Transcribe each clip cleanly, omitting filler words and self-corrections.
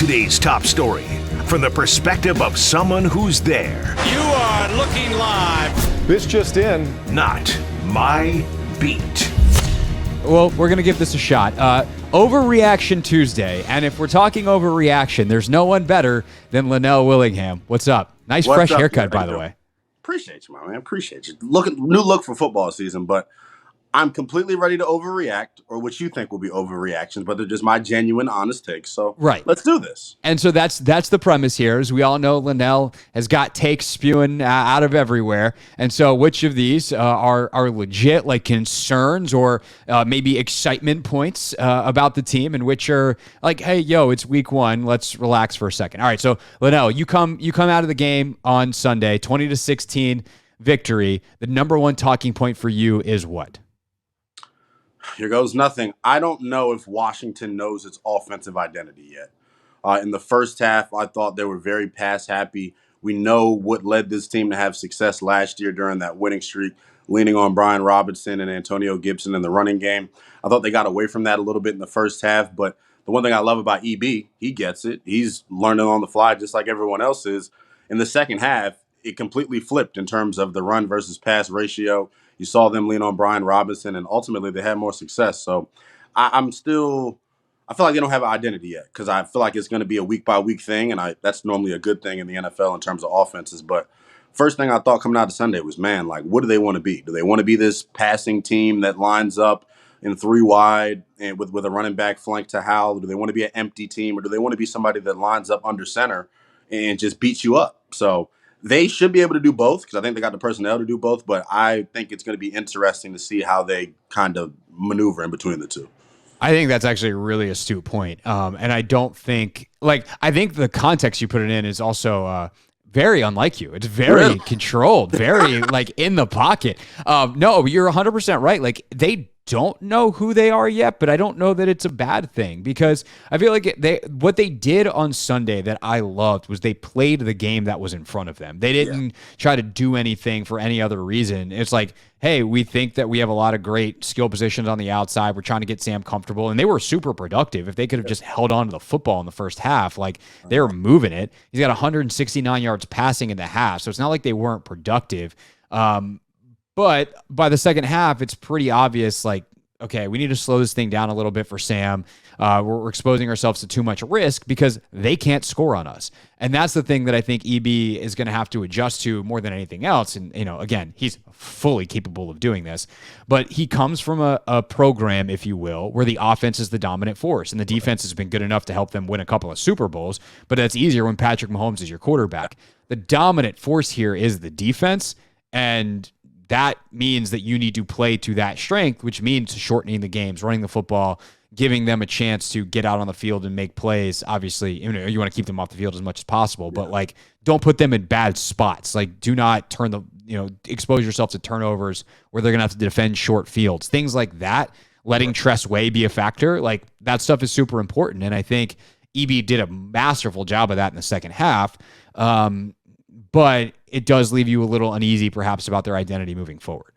Today's top story from the perspective of someone who's there. You are looking live. This just in. Not my beat. Well, we're going to give this a shot. Overreaction Tuesday. And if we're talking overreaction, there's no one better than Lynnell Willingham. What's up? Nice fresh haircut, by the way. Appreciate you, my man. Appreciate you. New look for football season, but I'm completely ready to overreact, or what you think will be overreactions, but they're just my genuine, honest takes. So right, let's do this. And so that's the premise here. As we all know, Lynnell has got takes spewing out of everywhere. And so which of these are legit, like concerns or maybe excitement points about the team, and which are like, hey, yo, it's week one. Let's relax for a second. All right, so Lynnell, you come out of the game on Sunday, 20-16 victory. The number one talking point for you is what? Here goes nothing. I don't know if Washington knows its offensive identity yet. In the first half, I thought they were very pass happy. We know what led this team to have success last year during that winning streak, leaning on Brian Robinson and Antonio Gibson in the running game. I thought they got away from that a little bit in the first half, but the one thing I love about EB, he gets it. He's learning on the fly just like everyone else is. In the second half, it completely flipped in terms of the run versus pass ratio. You saw them lean on Brian Robinson, and ultimately they had more success. So I feel like they don't have an identity yet, because I feel like it's going to be a week-by-week thing, and that's normally a good thing in the NFL in terms of offenses. But first thing I thought coming out of Sunday was, man, like, what do they want to be? Do they want to be this passing team that lines up in three wide and with a running back flank to Howell? Do they want to be an empty team, or do they want to be somebody that lines up under center and just beats you up? So they should be able to do both, because I think they got the personnel to do both, but I think it's going to be interesting to see how they kind of maneuver in between the two. I think that's actually a really astute point. And I don't think, I think the context you put it in is also very unlike you. It's very controlled, very in the pocket. No, you're 100% right. Like, they don't know who they are yet, but I don't know that it's a bad thing, because I feel like what they did on Sunday that I loved was they played the game that was in front of them. They didn't try to do anything for any other reason. It's like, hey, we think that we have a lot of great skill positions on the outside. We're trying to get Sam comfortable, and they were super productive. If they could have just held on to the football in the first half, they were moving it. He's got 169 yards passing in the half, so it's not like they weren't productive. But by the second half, it's pretty obvious, okay, we need to slow this thing down a little bit for Sam. We're exposing ourselves to too much risk because they can't score on us. And that's the thing that I think EB is going to have to adjust to more than anything else. And, again, he's fully capable of doing this. But he comes from a program, if you will, where the offense is the dominant force. And the defense has been good enough to help them win a couple of Super Bowls. But that's easier when Patrick Mahomes is your quarterback. The dominant force here is the defense. And that means that you need to play to that strength, which means shortening the games, running the football, giving them a chance to get out on the field and make plays. Obviously, you want to keep them off the field as much as possible, but don't put them in bad spots. Do not expose yourself to turnovers where they're going to have to defend short fields. Things like that, letting Tress Way be a factor, that stuff is super important. And I think EB did a masterful job of that in the second half. But it does leave you a little uneasy, perhaps, about their identity moving forward.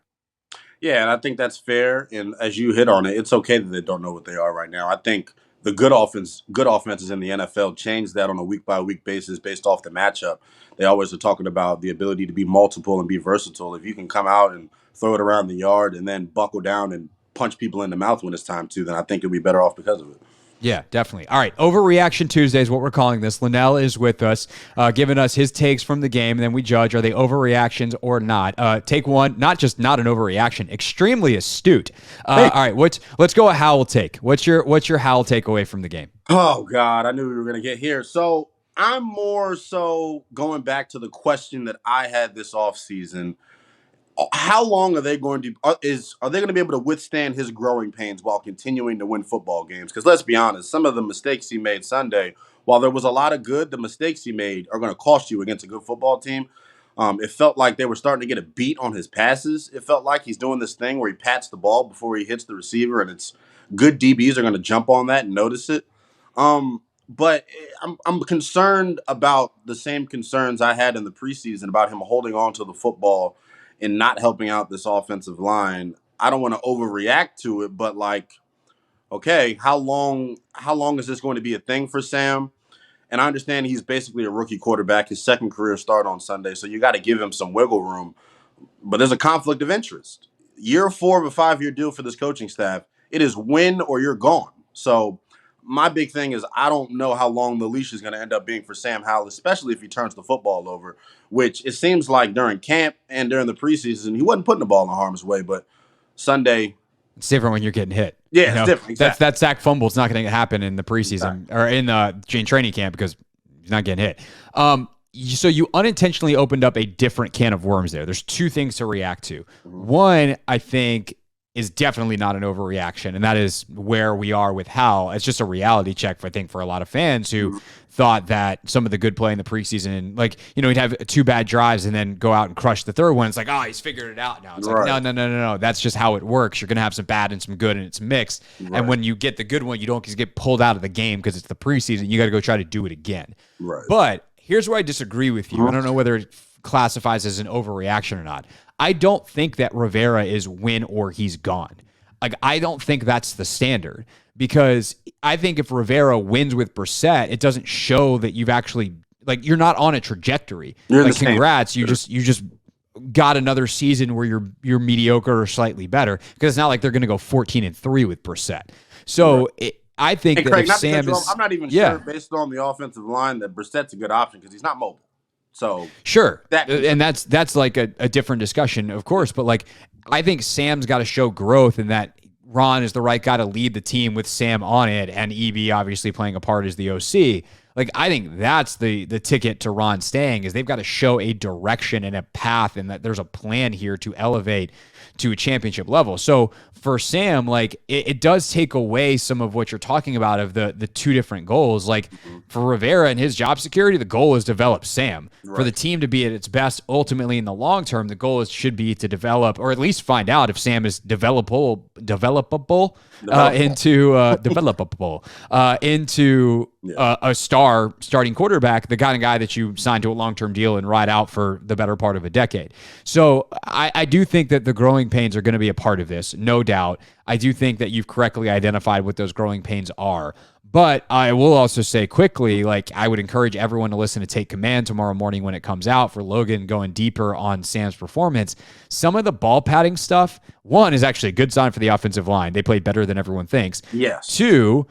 Yeah, and I think that's fair. And as you hit on it, it's okay that they don't know what they are right now. I think the good offenses in the NFL change that on a week-by-week basis based off the matchup. They always are talking about the ability to be multiple and be versatile. If you can come out and throw it around the yard and then buckle down and punch people in the mouth when it's time to, then I think you'll be better off because of it. Yeah, definitely. All right, Overreaction Tuesday is what we're calling this. Lynnell is with us, giving us his takes from the game, and then we judge, are they overreactions or not? Take one, not just not an overreaction, extremely astute. All right, let's go a Howell take. What's your Howell takeaway from the game? Oh, God, I knew we were going to get here. So I'm more so going back to the question that I had this offseason. How long are they going to are they going to be able to withstand his growing pains while continuing to win football games? Because let's be honest, some of the mistakes he made Sunday, while there was a lot of good, the mistakes he made are going to cost you against a good football team. It felt like they were starting to get a beat on his passes. It felt like he's doing this thing where he pats the ball before he hits the receiver, and it's good DBs are going to jump on that and notice it. But I'm concerned about the same concerns I had in the preseason about him holding on to the football and not helping out this offensive line. I don't want to overreact to it, but okay, how long is this going to be a thing for Sam? And I understand he's basically a rookie quarterback, his second career start on Sunday, so you got to give him some wiggle room. But there's a conflict of interest. Year 4 of a 5-year deal for this coaching staff. It is win or you're gone. So my big thing is I don't know how long the leash is going to end up being for Sam Howell, especially if he turns the football over, which it seems like during camp and during the preseason, he wasn't putting the ball in harm's way. But Sunday, it's different when you're getting hit. Yeah, it's different. Exactly. That sack fumble is not going to happen in the preseason or in the training camp because he's not getting hit. So you unintentionally opened up a different can of worms there. There's two things to react to. One, I think, is definitely not an overreaction, and that is where we are with Howell. It's just a reality check, I think, for a lot of fans who thought that some of the good play in the preseason, like, he'd have 2 bad drives and then go out and crush the third one. It's like, he's figured it out now. It's like, no. That's just how it works. You're going to have some bad and some good, and it's mixed. Right. And when you get the good one, you don't just get pulled out of the game because it's the preseason. You got to go try to do it again. Right. But here's where I disagree with you. I don't know whether it classifies as an overreaction or not. I don't think that Rivera is win or he's gone. Like, I don't think that's the standard, because I think if Rivera wins with Brissett, it doesn't show that you've actually, like, you're not on a trajectory. Like, congrats, you just got another season where you're mediocre or slightly better, because it's not like they're going to go 14-3 with Brissett. So I think that Craig, if Sam is, I'm not even sure based on the offensive line that Brissett's a good option because he's not mobile. So sure, that's like a different discussion, of course. But like, I think Sam's got to show growth, and that Ron is the right guy to lead the team with Sam on it, and EB obviously playing a part as the OC. Like, I think that's the ticket to Ron staying, is they've got to show a direction and a path, and that there's a plan here to elevate to a championship level. So for Sam, like, it does take away some of what you're talking about of the two different goals. Like, for Rivera and his job security, the goal is develop Sam. Right. For the team to be at its best, ultimately in the long term, the goal should be to develop, or at least find out if Sam is developable into a star starting quarterback, the kind of guy that you sign to a long-term deal and ride out for the better part of a decade. So I do think that the growing pains are going to be a part of this, no doubt. I do think that you've correctly identified what those growing pains are. But I will also say quickly, like, I would encourage everyone to listen to Take Command tomorrow morning when it comes out, for Logan going deeper on Sam's performance. Some of the ball padding stuff, one, is actually a good sign for the offensive line. They played better than everyone thinks. Yes. Two,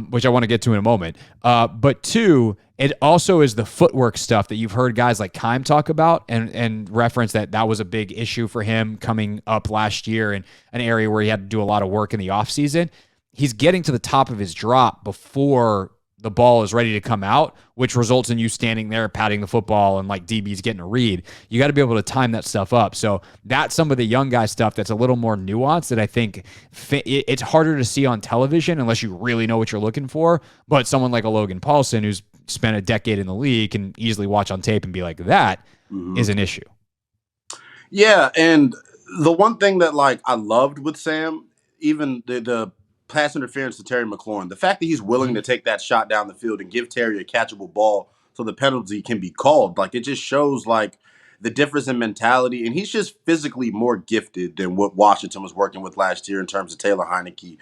which I want to get to in a moment. But two, it also is the footwork stuff that you've heard guys like Keim talk about and reference that was a big issue for him coming up last year, in an area where he had to do a lot of work in the offseason. He's getting to the top of his drop before the ball is ready to come out, which results in you standing there patting the football and like DB's getting a read. You got to be able to time that stuff up. So that's some of the young guy stuff that's a little more nuanced that I think it's harder to see on television unless you really know what you're looking for. But someone like a Logan Paulson, who's spent a decade in the league, can easily watch on tape and be like, that is an issue. Yeah, and the one thing that, like, I loved with Sam, even the pass interference to Terry McLaurin, the fact that he's willing to take that shot down the field and give Terry a catchable ball so the penalty can be called, like, it just shows, like, the difference in mentality. And he's just physically more gifted than what Washington was working with last year in terms of Taylor Heineke.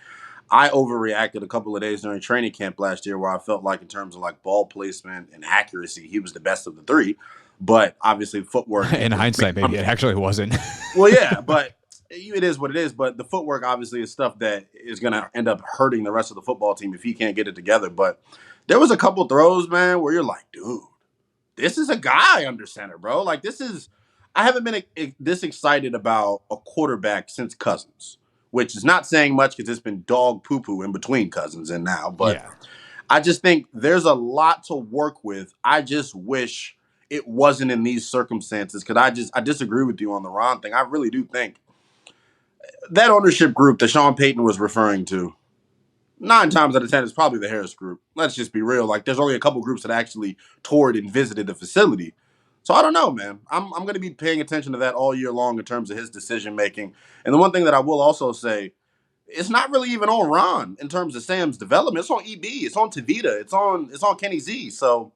I overreacted a couple of days during training camp last year where I felt like in terms of, like, ball placement and accuracy, he was the best of the three. But obviously footwork. In hindsight, maybe it actually wasn't. Well, yeah, but it is what it is. But the footwork obviously is stuff that is going to end up hurting the rest of the football team if he can't get it together. But there was a couple throws, man, where you're like, dude, this is a guy under center, bro. Like, I haven't been this excited about a quarterback since Cousins, which is not saying much because it's been dog poo-poo in between Cousins and now. But yeah. I just think there's a lot to work with. I just wish it wasn't in these circumstances, because I disagree with you on the Ron thing. I really do think that ownership group that Sean Payton was referring to, 9 times out of 10 is probably the Harris group. Let's just be real. Like, there's only a couple groups that actually toured and visited the facility. So I don't know, man. I'm going to be paying attention to that all year long in terms of his decision making. And the one thing that I will also say, it's not really even on Ron in terms of Sam's development. It's on EB. It's on Tavita. It's on Kenny Z. So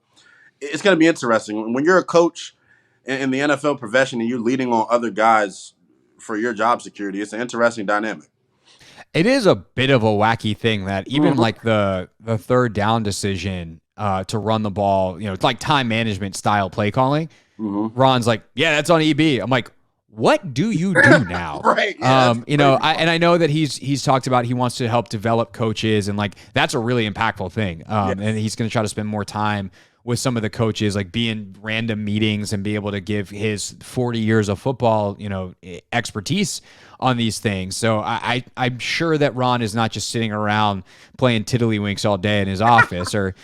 it's going to be interesting. When you're a coach in the NFL profession and you're leading on other guys for your job security, it's an interesting dynamic. It is a bit of a wacky thing that even like the third down decision, to run the ball. It's like time management style play calling. Mm-hmm. Ron's like, yeah, that's on EB. I'm like, what do you do now? Right. Yeah, I know that he's talked about he wants to help develop coaches, and like that's a really impactful thing. And he's going to try to spend more time with some of the coaches, like be in random meetings and be able to give his 40 years of football, expertise on these things. So I'm sure that Ron is not just sitting around playing tiddlywinks all day in his office or,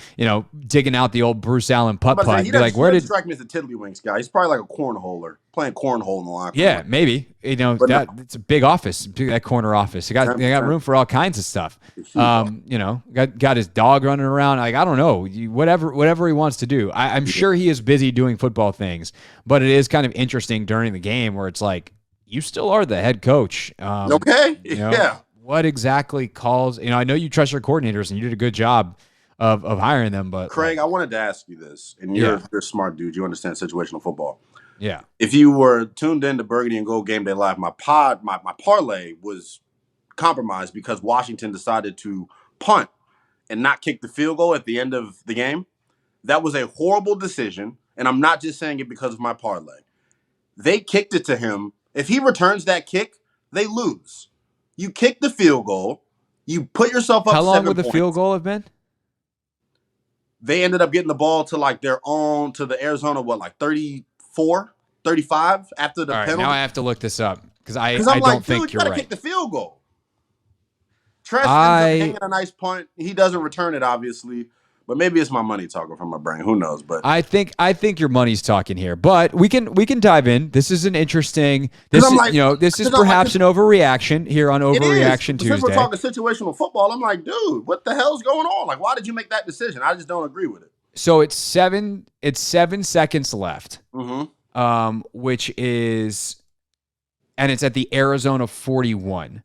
digging out the old Bruce Allen putt-putt. He doesn't strike me as a tiddlywinks guy. He's probably like a cornholer, playing cornhole in the locker room. Yeah, maybe. It's a big office, that corner office. They got room for all kinds of stuff. Got his dog running around. Like, I don't know, whatever he wants to do. I'm sure he is busy doing football things, but it is kind of interesting during the game where it's like, you still are the head coach. Okay. Yeah. What exactly calls? I know you trust your coordinators and you did a good job of hiring them. But Craig, I wanted to ask you this, and you're a smart dude. You understand situational football. Yeah. If you were tuned in to Burgundy and Gold Game Day Live, my parlay was compromised because Washington decided to punt and not kick the field goal at the end of the game. That was a horrible decision, and I'm not just saying it because of my parlay. They kicked it to him. If he returns that kick, they lose. You kick the field goal. You put yourself up 7 points. How long would the field goal have been? They ended up getting the ball to the Arizona, 34, 35 after the penalty? Now I have to look this up because I I'm don't think you you're gotta right. kick the field goal. Tress ends up hanging a nice punt. He doesn't return it, obviously. But maybe it's my money talking from my brain. Who knows? But I think your money's talking here. But we can dive in. This is an interesting. This is perhaps an overreaction here on Overreaction Tuesday. Since we're talking situational football, I'm like, dude, what the hell's going on? Like, why did you make that decision? I just don't agree with it. So it's 7 seconds left. Mm-hmm. Which is, and it's at the Arizona 41.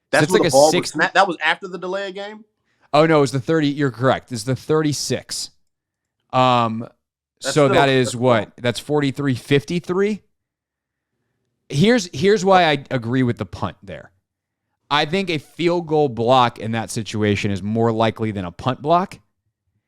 That's so where the ball was snapped. That was after the delay of game? Oh, no, it was the 30. You're correct. It's the 36. So that is what? That's 43-53. Here's why I agree with the punt there. I think a field goal block in that situation is more likely than a punt block.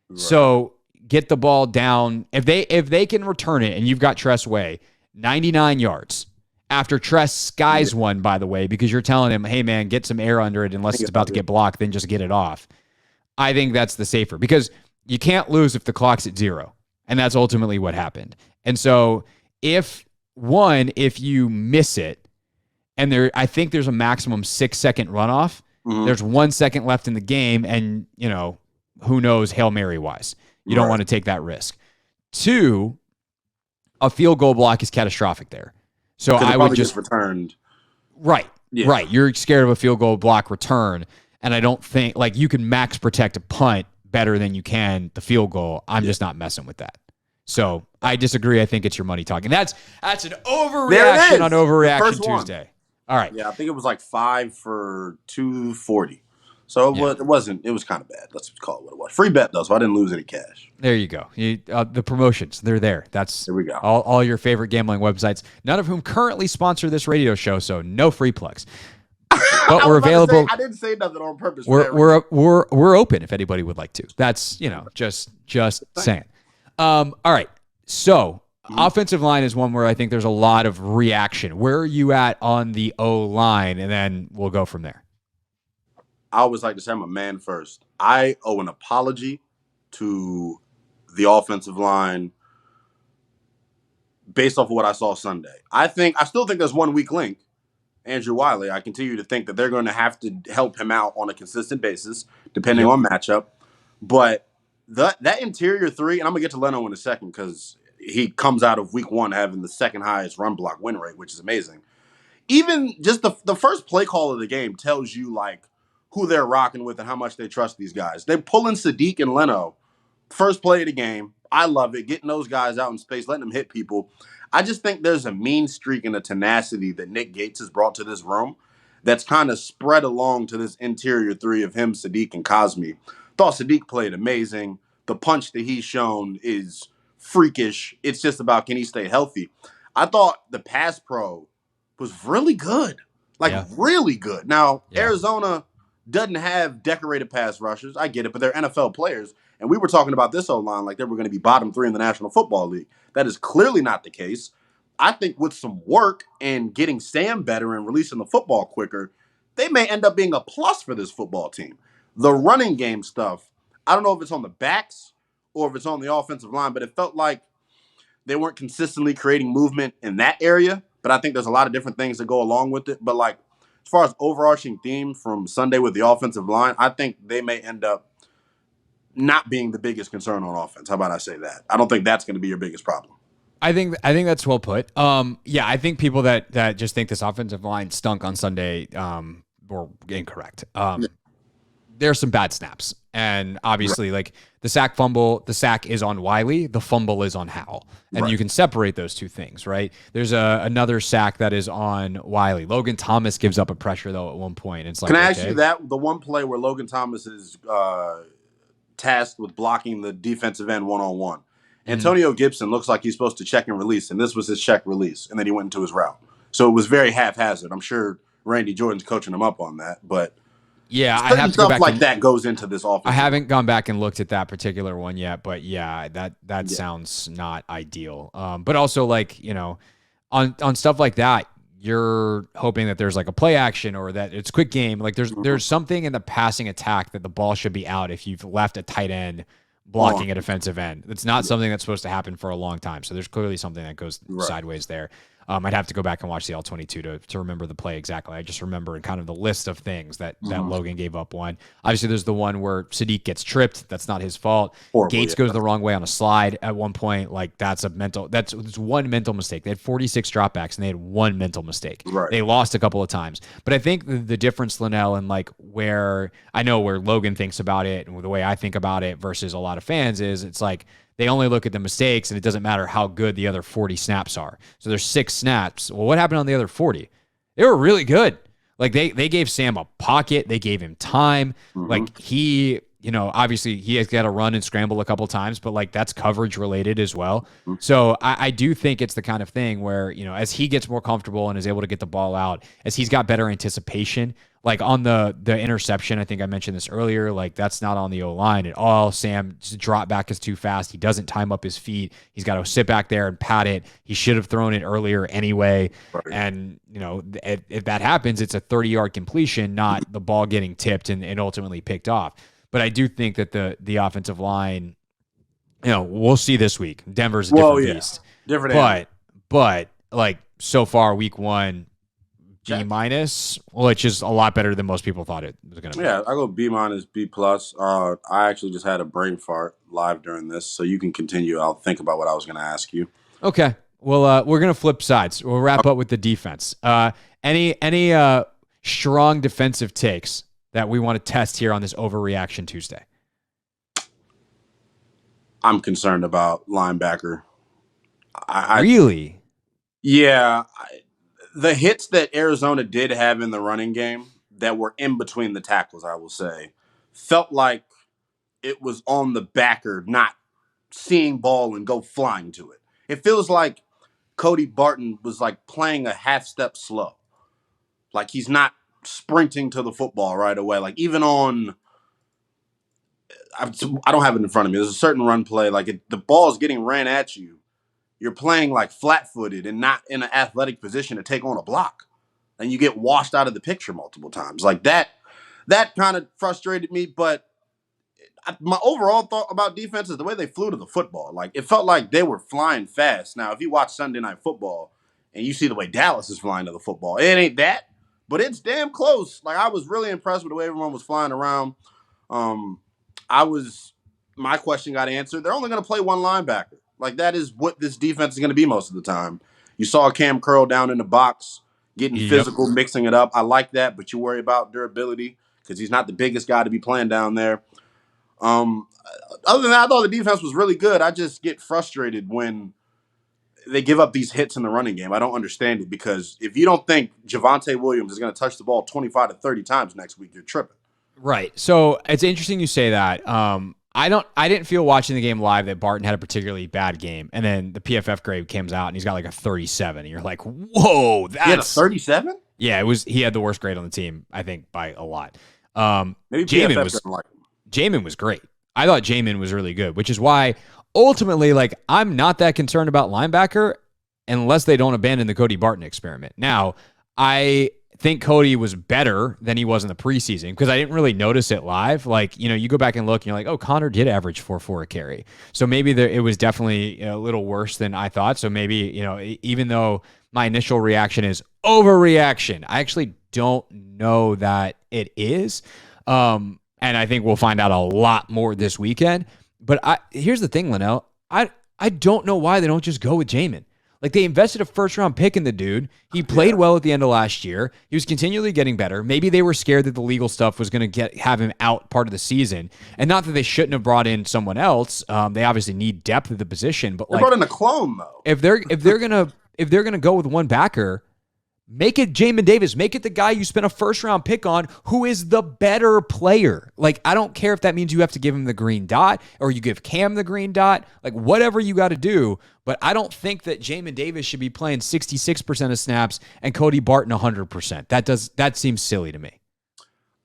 Right. So get the ball down. If they can return it, and you've got Tress Way, 99 yards. After Tress skies one, by the way, because you're telling him, hey, man, get some air under it unless it's about to get blocked, then just get it off. I think that's the safer because you can't lose if the clock's at 0. And that's ultimately what happened. And so if you miss it, and I think there's a maximum 6-second runoff, there's 1 second left in the game, and who knows, Hail Mary wise. You don't want to take that risk. 2, a field goal block is catastrophic there. So I would just returned. Right. Yeah. Right. You're scared of a field goal block return. And I don't think you can max protect a punt better than you can the field goal. I'm just not messing with that. So I disagree. I think it's your money talking. That's an overreaction on Overreaction Tuesday. All right. Yeah, I think it was 5 for 240. So it wasn't. It was kind of bad. Let's call it what it was. Free bet though, so I didn't lose any cash. There you go. The promotions, they're there. There we go. All your favorite gambling websites, none of whom currently sponsor this radio show, so no free plugs. But we're available. I didn't say nothing on purpose. We're open if anybody would like to. That's just saying. All right. So offensive line is one where I think there's a lot of reaction. Where are you at on the O line? And then we'll go from there. I always like to say I'm a man first. I owe an apology to the offensive line based off of what I saw Sunday. I still think there's one weak link, Andrew Wiley. I continue to think that they're going to have to help him out on a consistent basis, depending on matchup. But that interior 3, and I'm going to get to Leno in a second because he comes out of week 1 having the second highest run block win rate, which is amazing. Even just the first play call of the game tells you who they're rocking with and how much they trust these guys. They're pulling Sadiq and Leno. First play of the game. I love it. Getting those guys out in space, letting them hit people. I just think there's a mean streak and a tenacity that Nick Gates has brought to this room that's kind of spread along to this interior 3 of him, Sadiq, and Cosme. Thought Sadiq played amazing. The punch that he's shown is freakish. It's just about, can he stay healthy? I thought the pass pro was really good. Really good. Now, Arizona doesn't have decorated pass rushers. I get it, but they're NFL players. And we were talking about this O-line like they were going to be bottom 3 in the National Football League. That is clearly not the case. I think with some work and getting Sam better and releasing the football quicker, they may end up being a plus for this football team. The running game stuff, I don't know if it's on the backs or if it's on the offensive line, but it felt like they weren't consistently creating movement in that area. But I think there's a lot of different things that go along with it. But like as far as overarching theme from Sunday with the offensive line, I think they may end up not being the biggest concern on offense. How about I say that? I don't think that's going to be your biggest problem. I think that's well put. Yeah, I think people that just think this offensive line stunk on Sunday were incorrect. There's some bad snaps, and obviously, like the sack is on Wiley, the fumble is on Howell, and you can separate those two things, right? There's another sack that is on Wiley. Logan Thomas gives up a pressure though at one point. It's like, can I ask you that the one play where Logan Thomas is tasked with blocking the defensive end one-on-one? Antonio Gibson looks like he's supposed to check and release, and this was his check release, and then he went into his route. So it was very haphazard. I'm sure Randy Jordan's coaching him up on that, but yeah, I have to go back. Stuff like that goes into this offense. I haven't gone back and looked at that particular one yet, but yeah, that sounds not ideal. But also, like, you know, on stuff like that, you're hoping that there's like a play action or that it's quick game. Like there's something in the passing attack that the ball should be out if you've left a tight end blocking a defensive end. It's not something that's supposed to happen for a long time. So there's clearly something that goes sideways there. I'd have to go back and watch the All-22 to remember the play exactly. I just remember kind of the list of things that Logan gave up one. Obviously, there's the one where Sadiq gets tripped. That's not his fault. Gates goes the wrong way on a slide at one point. Like that's one mental mistake. They had 46 dropbacks and they had one mental mistake. Right. They lost a couple of times. But I think the difference, Lynnell, and like where Logan thinks about it and the way I think about it versus a lot of fans is it's like, they only look at the mistakes, and it doesn't matter how good the other 40 snaps are. So there's 6 snaps. Well, what happened on the other 40? They were really good. Like, they gave Sam a pocket. They gave him time. Like, he, you know, obviously he has got to run and scramble a couple times, but, like, that's coverage related as well. So I do think it's the kind of thing where, you know, as he gets more comfortable and is able to get the ball out, as he's got better anticipation, like on the interception, I think I mentioned this earlier, like that's not on the O-line at all. Sam's drop back is too fast. He doesn't time up his feet. He's got to sit back there and pat it. He should have thrown it earlier anyway. Right. And, you know, if that happens, it's a 30-yard completion, not the ball getting tipped and ultimately picked off. But I do think that the offensive line, you know, we'll see this week. Denver's a different beast. Different. But like so far, week 1, B-, which is a lot better than most people thought it was going to be. Yeah, I go B-, B+. I actually just had a brain fart live during this, so you can continue. I'll think about what I was going to ask you. Okay. Well, we're going to flip sides. We'll wrap up with the defense. Any strong defensive takes that we want to test here on this Overreaction Tuesday? I'm concerned about linebacker. Really? Yeah. The hits that Arizona did have in the running game that were in between the tackles, I will say, felt like it was on the backer not seeing ball and go flying to it. It feels like Cody Barton was like playing a half step slow. Like he's not sprinting to the football right away. Like even on, I don't have it in front of me. There's a certain run play, like the ball is getting ran at you. You're playing like flat-footed and not in an athletic position to take on a block. And you get washed out of the picture multiple times. Like that kind of frustrated me. But my overall thought about defense is the way they flew to the football. Like it felt like they were flying fast. Now, if you watch Sunday Night Football and you see the way Dallas is flying to the football, it ain't that, but it's damn close. Like I was really impressed with the way everyone was flying around. My question got answered. They're only going to play one linebacker. Like, that is what this defense is going to be most of the time. You saw Cam curl down in the box, getting physical, mixing it up. I like that, but you worry about durability because he's not the biggest guy to be playing down there. Other than that, I thought the defense was really good. I just get frustrated when they give up these hits in the running game. I don't understand it because if you don't think Javonte Williams is going to touch the ball 25 to 30 times next week, you're tripping. Right. So it's interesting you say that. I didn't feel watching the game live that Barton had a particularly bad game. And then the PFF grade comes out and he's got like a 37. And you're like, whoa, that's... He had a 37? Yeah, he had the worst grade on the team, I think, by a lot. Maybe Jamin PFF doesn't like him. Jamin was great. I thought Jamin was really good, which is why ultimately, like, I'm not that concerned about linebacker unless they don't abandon the Cody Barton experiment. Now, I think Cody was better than he was in the preseason because I didn't really notice it live. Like, you go back and look and you're like, oh, Connor did average 4.4 a carry. So maybe it was definitely a little worse than I thought. So maybe, even though my initial reaction is overreaction, I actually don't know that it is. And I think we'll find out a lot more this weekend. But here's the thing, Lynnell. I don't know why they don't just go with Jamin. Like, they invested a first-round pick in the dude. He played well at the end of last year. He was continually getting better. Maybe they were scared that the legal stuff was going to have him out part of the season. And not that they shouldn't have brought in someone else. They obviously need depth at the position. But they brought in a clone, though. If they're gonna go with one backer, make it Jamin Davis. Make it the guy you spent a first-round pick on who is the better player. Like, I don't care if that means you have to give him the green dot or you give Cam the green dot. Like, whatever you got to do. But I don't think that Jamin Davis should be playing 66% of snaps and Cody Barton 100%. That seems silly to me.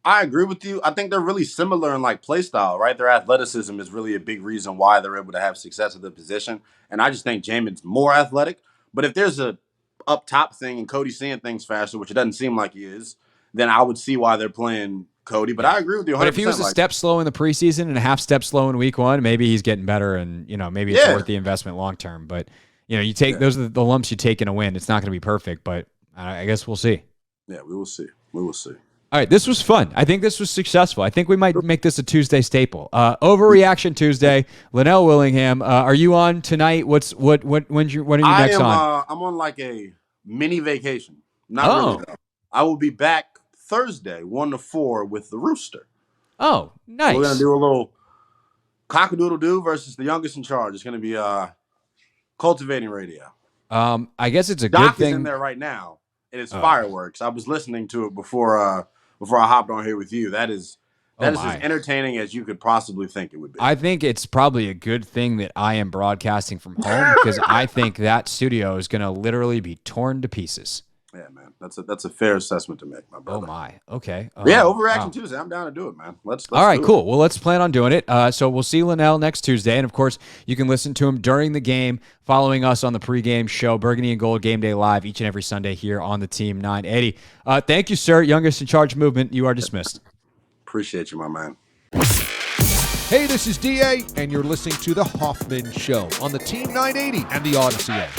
I agree with you. I think they're really similar in, like, play style, right? Their athleticism is really a big reason why they're able to have success at the position. And I just think Jamin's more athletic. But if there's a up top thing and Cody's seeing things faster, which it doesn't seem like he is, then I would see why they're playing Cody. But I agree with you 100%. But if he was a step slow in the preseason and a half step slow in week one, maybe he's getting better and, maybe it's worth the investment long term. But, you take those are the lumps you take in a win. It's not going to be perfect, but I guess we'll see. Yeah, we will see. We will see. All right, this was fun. I think this was successful. I think we might make this a Tuesday staple. Overreaction Tuesday. Lynnell Willingham, are you on tonight? When are you next on? I'm on like a mini vacation. Not really. Though. I will be back Thursday, 1 to 4 with the Rooster. Oh, nice. We're gonna do a little cock-a-doodle-doo versus the youngest in charge. It's gonna be cultivating radio. I guess it's a Doc good thing. Is in there right now. It is fireworks. I was listening to it before I hopped on here with you. That is as entertaining as you could possibly think it would be. I think it's probably a good thing that I am broadcasting from home because I think that studio is going to literally be torn to pieces. Yeah, man. That's a fair assessment to make, my brother. Oh, my. Okay. Yeah, Overreaction Tuesday. I'm down to do it, man. Let's all right, cool. Well, let's plan on doing it. So we'll see Lynnell next Tuesday. And, of course, you can listen to him during the game, following us on the pregame show, Burgundy and Gold Game Day Live, each and every Sunday here on the Team 980. Thank you, sir. Youngest in Charge movement. You are dismissed. Appreciate you, my man. Hey, this is DA, and you're listening to The Hoffman Show on the Team 980 and the Odyssey app.